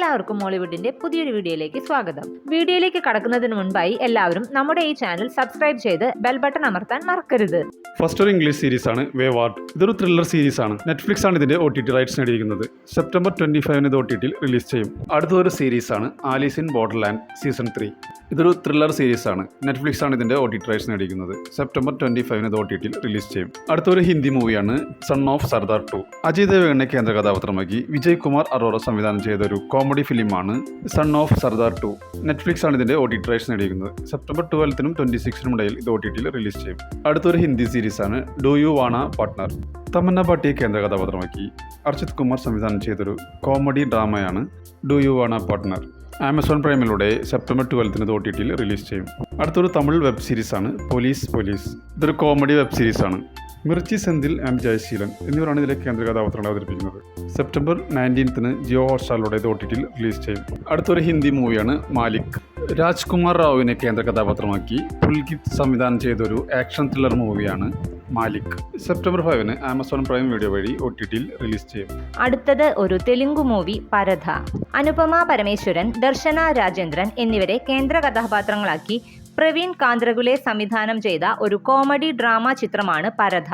എല്ലാവർക്കും മോളിവുഡിന്റെ പുതിയൊരു വീഡിയോയിലേക്ക് സ്വാഗതം. വീഡിയോയിലേക്ക് കടക്കുന്നതിന് മുൻപായി എല്ലാവരും നമ്മുടെ ഈ ചാനൽ സബ്സ്ക്രൈബ് ചെയ്ത് ബെൽ ബട്ടൺ അമർത്താൻ മറക്കരുത്. ഫസ്റ്റ് ഒരു ഇംഗ്ലീഷ് സീരീസ് ആണ് വേവാർഡ്. ഇതൊരു ത്രില്ലർ സീരീസ് ആണ്. നെറ്റ്ഫ്ലിക്സ് ആണ് ഇതിന്റെ OTT റൈറ്റ്സ് നേടിയിരിക്കുന്നത്. സെപ്റ്റംബർ 25 ഇത് OTT റിലീസ് ചെയ്യും. അടുത്തൊരു സീരീസ് ആണ് ആലീസ് ഇൻ ബോർഡർലാൻഡ് സീസൺ 3. ഇതൊരു ത്രില്ലർ സീരീസ് ആണ്. നെറ്റ്ഫ്ലിക്സ് ആണ് ഇതിന്റെ OTT റൈറ്റ്സ് നേടിയിരിക്കുന്നത്. സെപ്റ്റംബർ 25 ഇത് OTT റിലീസ് ചെയ്യും. അടുത്തൊരു ഹിന്ദി മൂവിയാണ് സൺ ഓഫ് സർദാർ 2. അജയ് ദേവ്ഗണിനെ കേന്ദ്ര കഥാപാത്രമാക്കി വിജയ് കുമാർ അറോറ സംവിധാനം ചെയ്ത ഒരു കോമഡി ഫിലിമാണ് സൺ ഓഫ് സർദാർ 2. നെറ്റ്ഫ്ലിക്സ് ആണ് ഇതിന്റെ OTT റൈറ്റ്സ് നേടിയിരിക്കുന്നത്. സെപ്റ്റംബർ 12 26 ഇടയിൽ ഇത് OTT റിലീസ് ചെയ്യും. അടുത്തൊരു ഹിന്ദി സീരീസ് ആണ് do you wanna partner. Tamannaah ഭാട്ടിയെ കേന്ദ്ര കഥാപാത്രമാക്കി അർച്ചിത് കുമാർ സംവിധാനം ചെയ്തൊരു കോമഡി ഡ്രാമയാണ് do you wanna partner. Amazon പ്രൈമിലൂടെ സെപ്റ്റംബർ 12 ഇത് OTT റിലീസ് ചെയ്യും. അടുത്തൊരു തമിഴ് വെബ് സീരീസ് ആണ് പോലീസ്. ഇതൊരു കോമഡി വെബ് സീരീസ് ആണ്. മിർച്ചി സെന്തിൽ ആൻഡ് ജയശീലൻ എന്നിവരാണ് ഇതിലെ കേന്ദ്ര കഥാപാത്രങ്ങളെ അവതരിപ്പിക്കുന്നത്. സെപ്റ്റംബർ 19 ജിയോ ഹോട്ട്സ്റ്റാറിലൂടെ ഇത് OTT റിലീസ് ചെയ്യും. അടുത്തൊരു ഹിന്ദി മൂവിയാണ് മാലിക്. രാജ്കുമാർ റാവുവിനെ കേന്ദ്ര കഥാപാത്രമാക്കി പുൽകിത് സംവിധാനം ചെയ്തൊരു ആക്ഷൻ ത്രില്ലർ മൂവിയാണ് Malik. September 5 Amazon prime video വഴി OTT റിലീസ് ചെയ്യും. അടുത്തത് ഒരു തെലുങ്ക് മൂവി പരധ. അനുപമ പരമേശ്വരൻ, ദർശന രാജേന്ദ്രൻ എന്നിവരെ കേന്ദ്ര കഥാപാത്രങ്ങളാക്കി പ്രവീൺ കാന്ത്രകുലെ സംവിധാനം ചെയ്ത ഒരു കോമഡി ഡ്രാമ ചിത്രമാണ് പരധ.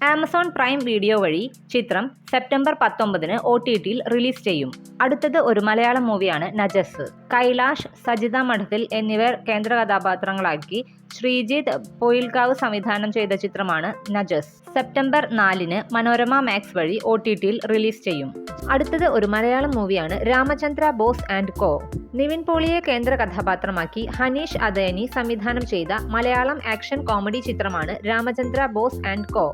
ആമസോൺ പ്രൈം വീഡിയോ വഴി ചിത്രം സെപ്റ്റംബർ 19 OTT റിലീസ് ചെയ്യും. അടുത്തത് ഒരു മലയാളം മൂവിയാണ് നജസ്. കൈലാഷ്, സജിത മഠത്തിൽ എന്നിവർ കേന്ദ്ര കഥാപാത്രങ്ങളാക്കി ശ്രീജിത്ത് പൊയിൽക്കാവ് സംവിധാനം ചെയ്ത ചിത്രമാണ് നജസ്. സെപ്റ്റംബർ 4 മനോരമ മാക്സ് വഴി OTT റിലീസ് ചെയ്യും. അടുത്തത് ഒരു മലയാളം മൂവിയാണ് രാമചന്ദ്ര ബോസ് ആൻഡ് കോ. നിവിൻ പോളിയെ കേന്ദ്ര കഥാപാത്രമാക്കി ഹനീഷ് അദയനി സംവിധാനം ചെയ്ത മലയാളം ആക്ഷൻ കോമഡി ചിത്രമാണ് Ramachandra boss and co.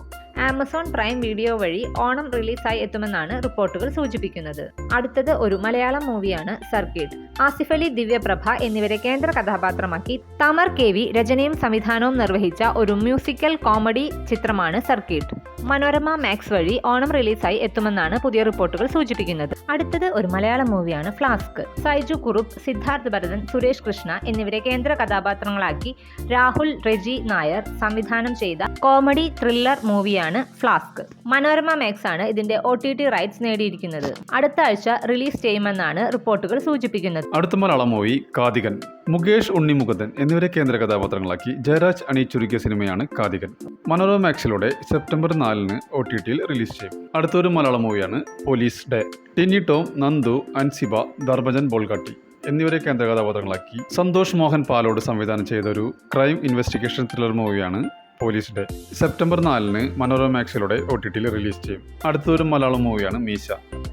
Amazon prime video വഴി ഓണം റിലീസായി എത്തുമെന്നാണ് റിപ്പോർട്ടുകൾ സൂചിപ്പിക്കുന്നത്. അടുത്തത് ഒരു മലയാളം മൂവിയാണ് സർക്കിട്ട്. ആസിഫ് അലി, ദിവ്യപ്രഭ എന്നിവരെ കേന്ദ്ര കഥാപാത്രമാക്കി തമർ KV രചനയും സംവിധാനവും നിർവഹിച്ച ഒരു മ്യൂസിക്കൽ കോമഡി ചിത്രമാണ് സർക്കിട്ട്. മനോരമ മാക്സ് വഴി ഓണം റിലീസായി എത്തുമെന്നാണ് പുതിയ റിപ്പോർട്ടുകൾ സൂചിപ്പിക്കുന്നത്. അടുത്തത് ഒരു മലയാളം മൂവിയാണ് ഫ്ലാസ്ക്. സൈജു കുറുപ്പ്, സിദ്ധാർത്ഥ് ഭരതൻ, സുരേഷ് കൃഷ്ണ എന്നിവരെ കേന്ദ്ര കഥാപാത്രങ്ങളാക്കി രാഹുൽ റെജി നായർ സംവിധാനം ചെയ്ത കോമഡി ത്രില്ലർ മൂവിയാണ് ഫ്ലാസ്ക്. മനോരമ മാക്സ് ആണ് ഇതിന്റെ OTT റൈറ്റ്സ് നേടിയിരിക്കുന്നത്. അടുത്ത ആഴ്ച റിലീസ് ചെയ്യുമെന്നാണ് റിപ്പോർട്ടുകൾ സൂചിപ്പിക്കുന്നത്. അടുത്ത മലയാളം മൂവി കാതികൻ. മുകേഷ്, ഉണ്ണിമുകുന്ദൻ എന്നിവരെ കേന്ദ്ര കഥാപാത്രങ്ങളാക്കി ജയരാജ് അണിയിച്ചൊരുക്കിയ സിനിമയാണ് കാതികൻ. മനോരമ മാക്സിലൂടെ സെപ്റ്റംബർ 4 OTT റിലീസ് ചെയ്യും. അടുത്തൊരു മലയാളം മൂവിയാണ് പോലീസ് ഡേ. ടിനി ടോം, നന്ദു, അൻസിബ, ധർമ്മജൻ ബോൾഗാട്ടി എന്നിവരെ കേന്ദ്ര കഥാപാത്രങ്ങളാക്കി സന്തോഷ് മോഹൻ പാലോട് സംവിധാനം ചെയ്ത ഒരു ക്രൈം ഇൻവെസ്റ്റിഗേഷൻ ത്രില്ലർ മൂവിയാണ് പോലീസ് ഡേ. സെപ്റ്റംബർ 4 മനോരമ മാക്സിലൂടെ OTT റിലീസ് ചെയ്യും. അടുത്തൊരു മലയാളം മൂവിയാണ് മീശ.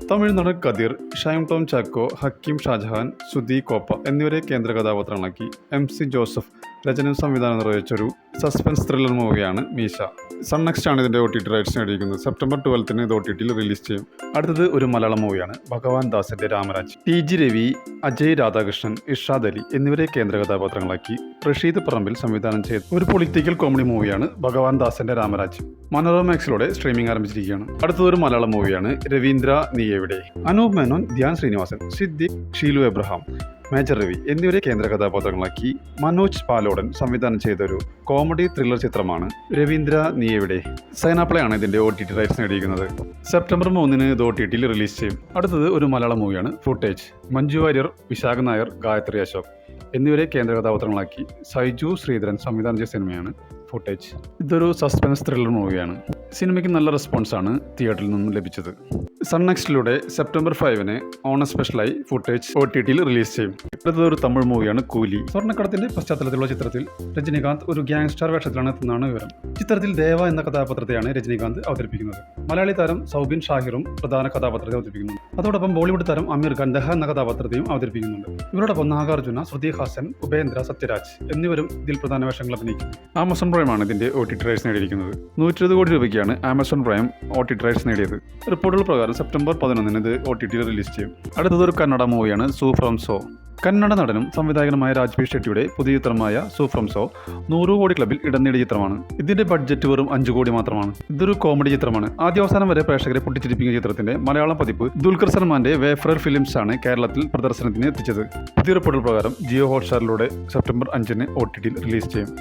തമിഴ് നടൻ കതിർ, ഷൈം ടോം ചാക്കോ, ഹക്കീം ഷാജഹാൻ, സുധി കോപ്പ എന്നിവരെ കേന്ദ്ര കഥാപാത്രങ്ങളാക്കി MC ജോസഫ് രചനയും സംവിധാനം നിർവഹിച്ചൊരു സസ്പെൻസ് ത്രില്ലർ മൂവിയാണ് മീശ. സൺ നെക്സ്റ്റ് ആണ് ഇതിന്റെ OTT റൈറ്റ്സ് നേടിയിരിക്കുന്നത്. സെപ്റ്റംബർ 12 ഇത് OTT റിലീസ് ചെയ്യും. അടുത്തത് ഒരു മലയാളം മൂവിയാണ് ഭഗവാൻ ദാസിന്റെ രാമരാജ്. TG രവി, അജയ് രാധാകൃഷ്ണൻ, ഇർഷാദ് അലി എന്നിവരെ കേന്ദ്ര കഥാപാത്രങ്ങളാക്കി റഷീദ് പറമ്പിൽ സംവിധാനം ചെയ്ത ഒരു പൊളിറ്റിക്കൽ കോമഡി മൂവിയാണ് ഭഗവാൻ ദാസിന്റെ രാമരാജ്. മനോരമ മാക്സിലൂടെ സ്ട്രീമിംഗ് ആരംഭിച്ചിരിക്കുകയാണ്. അടുത്തതൊരു മലയാളം മൂവിയാണ് രവീന്ദ്ര നീ എവിടെ. അനൂപ് മേനോൻ, ധ്യാൻ ശ്രീനിവാസൻ, സിദ്ദിഖ്, ഷീലു എബ്രഹാം, മേജർ രവി എന്നിവരെ കേന്ദ്ര കഥാപാത്രങ്ങളാക്കി മനോജ് പാലോടൻ സംവിധാനം ചെയ്ത ഒരു കോമഡി ത്രില്ലർ ചിത്രമാണ് രവീന്ദ്ര നീ എവിടെ. സൈനാപ്ലേ ആണ് ഇതിന്റെ OTT റൈറ്റ്സ് നേടിയിരിക്കുന്നത്. സെപ്റ്റംബർ 3 ഇത് OTT റിലീസ് ചെയ്യും. അടുത്തത് ഒരു മലയാളം മൂവിയാണ് ഫുട്ടേജ്. മഞ്ജു വാര്യർ, വിശാഖ് നായർ, ഗായത്രി അശോക് എന്നിവരെ കേന്ദ്ര കഥാപാത്രങ്ങളാക്കി സൈജു ശ്രീധരൻ സംവിധാനം ചെയ്ത സിനിമയാണ് ഫുട്ടേജ്. ഇതൊരു സസ്പെൻസ് ത്രില്ലർ മൂവിയാണ്. സിനിമയ്ക്ക് നല്ല റെസ്പോൺസാണ് തിയേറ്ററിൽ നിന്നും ലഭിച്ചത്. സൺ നെക്സ്റ്റിലൂടെ സെപ്റ്റംബർ 5 ഓണം സ്പെഷ്യലായി ഫുട്ടേജ് OTT റിലീസ് ചെയ്യും. അടുത്തൊരു തമിഴ് മൂവിയാണ് കൂലി. സ്വർണ്ണക്കടത്തിന്റെ പശ്ചാത്തലത്തിലുള്ള ചിത്രത്തിൽ രജനീകാന്ത് ഒരു ഗ്യാങ്സ്റ്റർ വേഷത്തിലാണ് എത്തുന്നതാണ് വിവരം. ചിത്രത്തിൽ ദേവ എന്ന കഥാപാത്രത്തെയാണ് രജനീകാന്ത് അവതരിപ്പിക്കുന്നത്. മലയാളി താരം സൗബിൻ ഷാഹിറും പ്രധാന കഥാപാത്രത്തെ അവതരിപ്പിക്കുന്നു. അതോടൊപ്പം ബോളിവുഡ് താരം അമീർ ഖാൻ ദഹ എന്ന കഥാപാത്രത്തെയും അവതരിപ്പിക്കുന്നുണ്ട്. ഇവരോടൊപ്പം നാഗാർജുന, ശ്രുതി ഹാസൻ, ഉപേന്ദ്ര, സത്യരാജ് എന്നിവരും ഇതിൽ പ്രധാന വേഷങ്ങൾ അഭിനയിക്കുന്നു. ആമസോൺ പ്രൈമാണ് ഇതിന്റെ OTT റൈറ്റ്സ് നേടിയിരിക്കുന്നത്. 120 കോടി രൂപയ്ക്കാണ് ആമസോൺ പ്രൈം OTT റൈറ്റ്സ് നേടിയത്. റിപ്പോർട്ടുകൾ പ്രകാരം സെപ്റ്റംബർ 11 ഇത് OTT റിലീസ് ചെയ്യും. അടുത്തതൊരു കന്നഡ മൂവിയാണ് സൂ ഫ്രം സോ. കന്നഡ നടനും സംവിധായകനുമായ രാജ്ബി ഷെട്ടിയുടെ പുതിയ ചിത്രമായ സൂ ഫ്രം സോ 100 കോടി ക്ലബിൽ ഇടം നേടിയ ചിത്രമാണ്. ഇതിന്റെ ബഡ്ജറ്റ് വെറും 5 കോടി മാത്രമാണ്. ഇതൊരു കോമഡി ചിത്രമാണ്. ആദ്യാവസാനം വരെ പ്രേക്ഷകരെ പൊട്ടിച്ചിരിപ്പിക്കുന്ന ചിത്രത്തിന്റെ മലയാളം പതിപ്പ് ദുൽഖർ സൽമാന്റെ വേഫറർ ഫിലിംസ് ആണ് കേരളത്തിൽ പ്രദർശനത്തിന് എത്തിച്ചത്. പുതിയ റിപ്പോർട്ടുകൾ പ്രകാരം ജിയോ ഹോട്ട്സ്റ്റാറിലൂടെ സെപ്റ്റംബർ 5 OTT റിലീസ് ചെയ്യും.